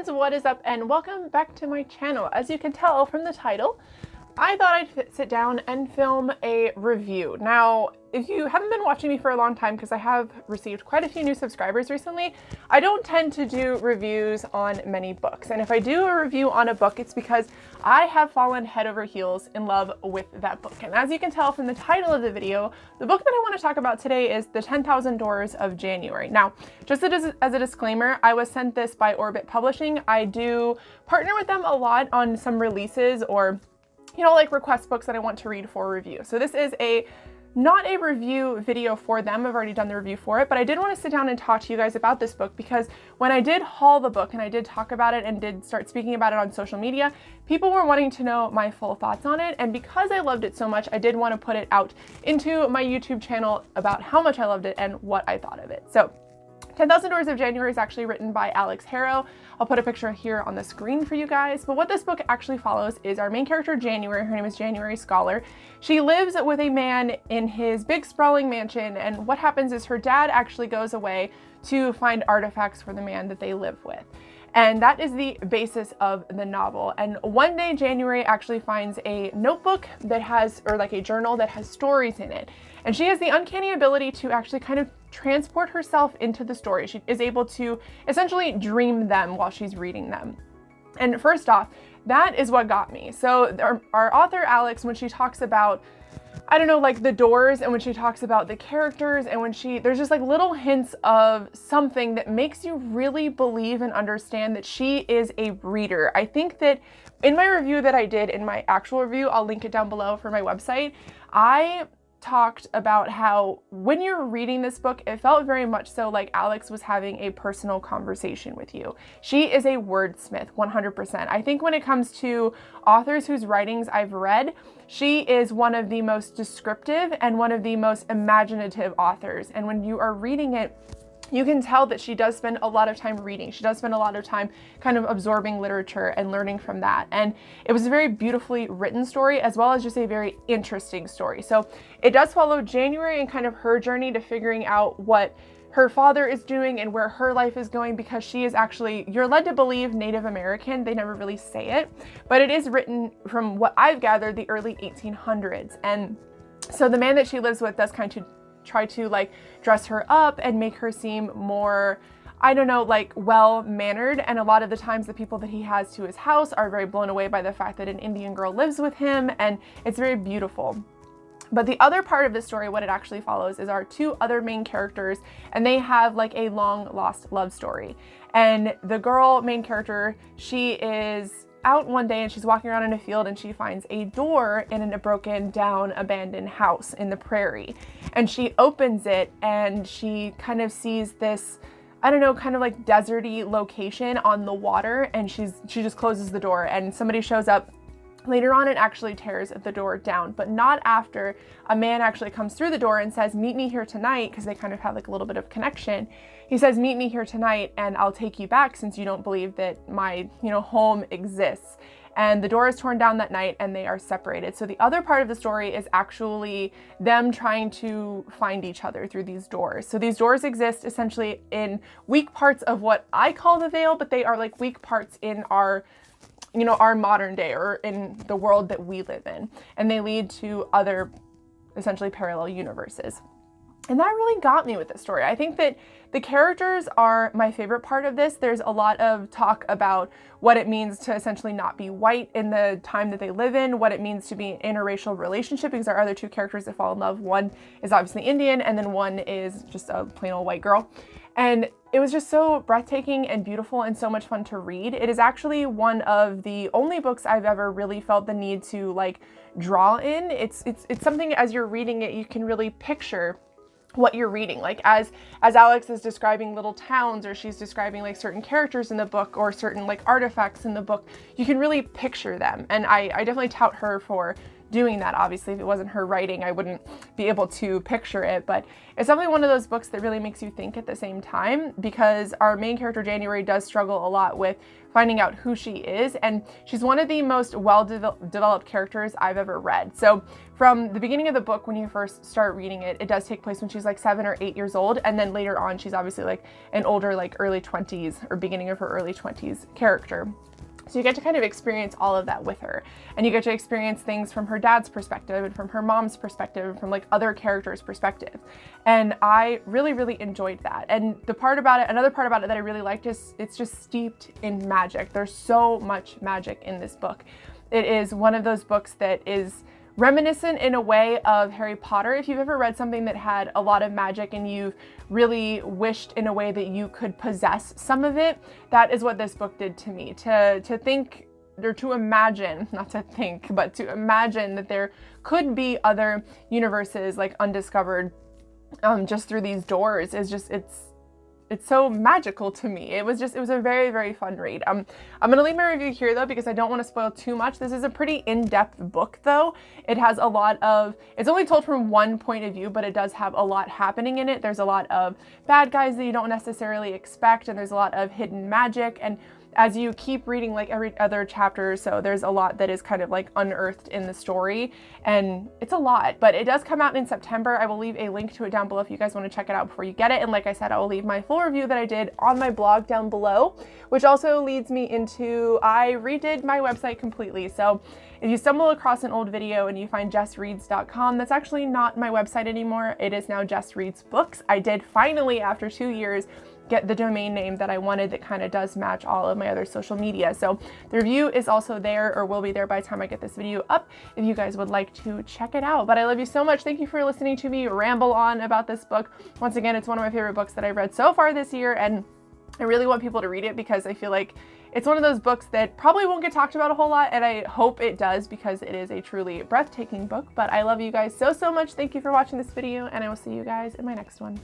friends, what is up and welcome back to my channel. As you can tell from the title, I thought I'd sit down and film a review. Now, if you haven't been watching me for a long time, because I have received quite a few new subscribers recently, I don't tend to do reviews on many books. And if I do a review on a book, it's because I have fallen head over heels in love with that book. And as you can tell from the title of the video, the book that I want to talk about today is The 10,000 Doors of January. Now, just as a disclaimer, I was sent this by Orbit Publishing. I do partner with them a lot on some releases or like request books that I want to read for review. So this is not a review video for them. I've already done the review for it, but I did want to sit down and talk to you guys about this book because when I did haul the book and I did talk about it and did start speaking about it on social media, people were wanting to know my full thoughts on it. And because I loved it so much, I did want to put it out into my YouTube channel about how much I loved it and what I thought of it. So 10,000 Doors of January is actually written by Alex Harrow. I'll put a picture here on the screen for you guys. But what this book actually follows is our main character, January. Her name is January Scholar. She lives with a man in his big sprawling mansion. And what happens is her dad actually goes away to find artifacts for the man that they live with. And that is the basis of the novel. And one day January actually finds a notebook that has, or like a journal that has stories in it. And she has the uncanny ability to actually kind of transport herself into the story. She is able to essentially dream them while she's reading them. And first off, that is what got me. So our author, Alex, when she talks about, like the doors, and when she talks about the characters, and there's just like little hints of something that makes you really believe and understand that she is a reader. I think that in my review that I did, in my actual review, I'll link it down below for my website, I talked about how when you're reading this book, it felt very much so like Alex was having a personal conversation with you. She is a wordsmith, 100%. I think when it comes to authors whose writings I've read, she is one of the most descriptive and one of the most imaginative authors. And when you are reading it, you can tell that she does spend a lot of time reading. She does spend a lot of time kind of absorbing literature and learning from that. And it was a very beautifully written story, as well as just a very interesting story. So it does follow January and kind of her journey to figuring out what her father is doing and where her life is going, because she is actually, you're led to believe, Native American. They never really say it, but it is written, from what I've gathered, the early 1800s. And so the man that she lives with does kind of try to like dress her up and make her seem more, like well-mannered. And a lot of the times the people that he has to his house are very blown away by the fact that an Indian girl lives with him, and it's very beautiful. But the other part of the story, what it actually follows, is our two other main characters, and they have like a long lost love story. And the girl main character, she is out one day and she's walking around in a field and she finds a door in a broken down abandoned house in the prairie. And she opens it and she kind of sees this, kind of like deserty location on the water, and she just closes the door, and somebody shows up later on and actually tears the door down, but not after a man actually comes through the door and says, "Meet me here tonight," because they kind of have like a little bit of connection. He says, "Meet me here tonight and I'll take you back, since you don't believe that my, home exists." And the door is torn down that night and they are separated. So the other part of the story is actually them trying to find each other through these doors. So these doors exist essentially in weak parts of what I call the veil, but they are like weak parts in our modern day, or in the world that we live in. And they lead to other essentially parallel universes. And that really got me with this story. I think that the characters are my favorite part of this. There's a lot of talk about what it means to essentially not be white in the time that they live in, what it means to be an interracial relationship, because our other two characters that fall in love, one is obviously Indian and then one is just a plain old white girl. And it was just so breathtaking and beautiful and so much fun to read. It is actually one of the only books I've ever really felt the need to like draw in. It's something, as you're reading it, you can really picture what you're reading. Like as Alex is describing little towns, or she's describing like certain characters in the book or certain like artifacts in the book, you can really picture them. And I definitely tout her for doing that. Obviously, if it wasn't her writing, I wouldn't be able to picture it, but it's definitely one of those books that really makes you think at the same time, because our main character January does struggle a lot with finding out who she is, and she's one of the most well-developed characters I've ever read. So from the beginning of the book, when you first start reading it, it does take place when she's like 7 or 8 years old, and then later on she's obviously like an older, like early 20s or beginning of her early 20s character. So you get to kind of experience all of that with her, and you get to experience things from her dad's perspective and from her mom's perspective and from like other characters' perspective. And I really, really enjoyed that. And the part about it, another part about it that I really liked is it's just steeped in magic. There's so much magic in this book. It is one of those books that is reminiscent in a way of Harry Potter. If you've ever read something that had a lot of magic and you've really wished in a way that you could possess some of it, that is what this book did to me. To think, or to imagine, not to think, but to imagine that there could be other universes like undiscovered just through these doors is just, it's so magical to me. It was a very, very fun read. I'm gonna leave my review here though, because I don't want to spoil too much. This is a pretty in-depth book though. It has a lot of, it's only told from one point of view, but it does have a lot happening in it. There's a lot of bad guys that you don't necessarily expect, and there's a lot of hidden magic, and as you keep reading like every other chapter or so, there's a lot that is kind of like unearthed in the story, and it's a lot, but it does come out in September. I will leave a link to it down below if you guys want to check it out before you get it. And like I said, I will leave my full review that I did on my blog down below, which also leads me into, I redid my website completely. So if you stumble across an old video and you find JESREADS.com, that's actually not my website anymore. It is now Jess Reads Books. I did finally, after 2 years, get the domain name that I wanted that kind of does match all of my other social media. So the review is also there, or will be there by the time I get this video up, if you guys would like to check it out. But I love you so much. Thank you for listening to me ramble on about this book. Once again, it's one of my favorite books that I've read so far this year, and I really want people to read it because I feel like it's one of those books that probably won't get talked about a whole lot, and I hope it does because it is a truly breathtaking book. But I love you guys so, so much. Thank you for watching this video, and I will see you guys in my next one.